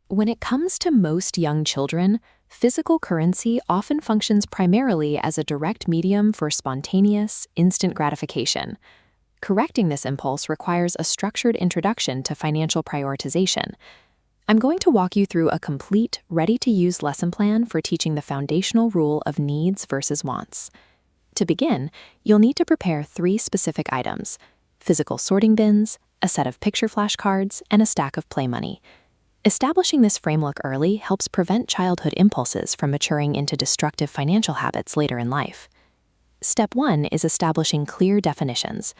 When it comes to most young children, physical currency often functions primarily as a direct medium for spontaneous, instant gratification. Correcting this impulse requires a structured introduction to financial prioritization. I'm going to walk you through a complete, ready-to-use lesson plan for teaching the foundational rule of needs versus wants. To begin, you'll need to prepare 3 specific items: physical sorting bins, a set of picture flashcards, and a stack of play money. Establishing this framework early helps prevent childhood impulses from maturing into destructive financial habits later in life. Step 1 is establishing clear definitions.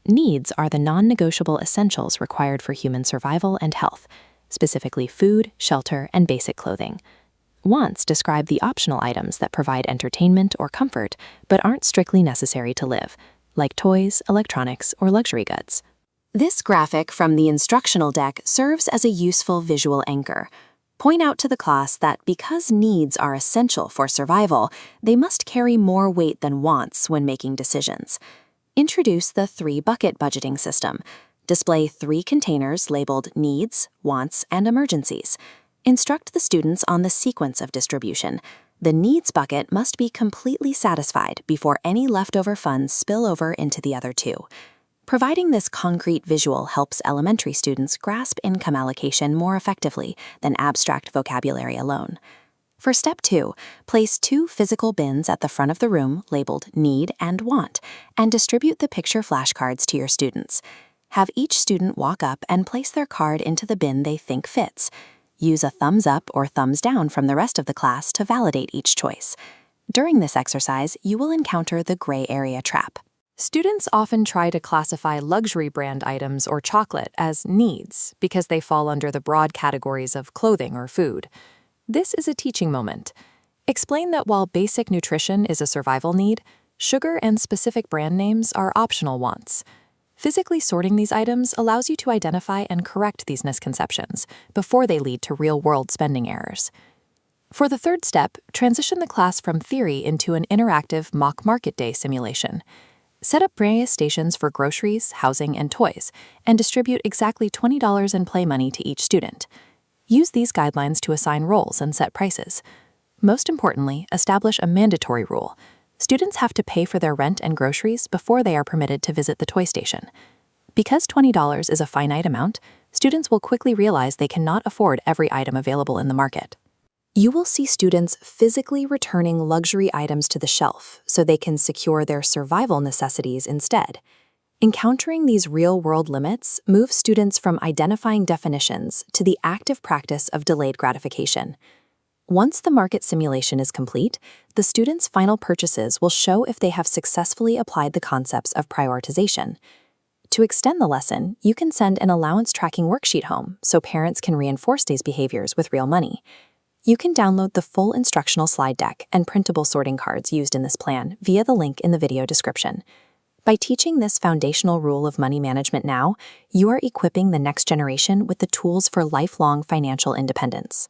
Needs are the non-negotiable essentials required for human survival and health, specifically food, shelter, and basic clothing. Wants describe the optional items that provide entertainment or comfort but aren't strictly necessary to live, like toys, electronics, or luxury goods. This graphic from the instructional deck serves as a useful visual anchor. Point out to the class that because needs are essential for survival, they must carry more weight than wants when making decisions. Introduce the 3-bucket budgeting system. Display 3 containers labeled needs, wants, and emergencies. Instruct the students on the sequence of distribution. The needs bucket must be completely satisfied before any leftover funds spill over into the other 2. Providing this concrete visual helps elementary students grasp income allocation more effectively than abstract vocabulary alone. For step 2, place 2 physical bins at the front of the room labeled Need and Want, and distribute the picture flashcards to your students. Have each student walk up and place their card into the bin they think fits. Use a thumbs up or thumbs down from the rest of the class to validate each choice. During this exercise, you will encounter the gray area trap. Students often try to classify luxury brand items or chocolate as needs because they fall under the broad categories of clothing or food. This is a teaching moment. Explain that while basic nutrition is a survival need, sugar and specific brand names are optional wants. Physically sorting these items allows you to identify and correct these misconceptions before they lead to real-world spending errors. For the 3rd step, transition the class from theory into an interactive mock market day simulation. Set up various stations for groceries, housing, and toys, and distribute exactly $20 in play money to each student. Use these guidelines to assign roles and set prices. Most importantly, establish a mandatory rule. Students have to pay for their rent and groceries before they are permitted to visit the toy station. Because $20 is a finite amount, students will quickly realize they cannot afford every item available in the market. You will see students physically returning luxury items to the shelf so they can secure their survival necessities instead. Encountering these real-world limits moves students from identifying definitions to the active practice of delayed gratification. Once the market simulation is complete, the students' final purchases will show if they have successfully applied the concepts of prioritization. To extend the lesson, you can send an allowance tracking worksheet home so parents can reinforce these behaviors with real money. You can download the full instructional slide deck and printable sorting cards used in this plan via the link in the video description. By teaching this foundational rule of money management now, you are equipping the next generation with the tools for lifelong financial independence.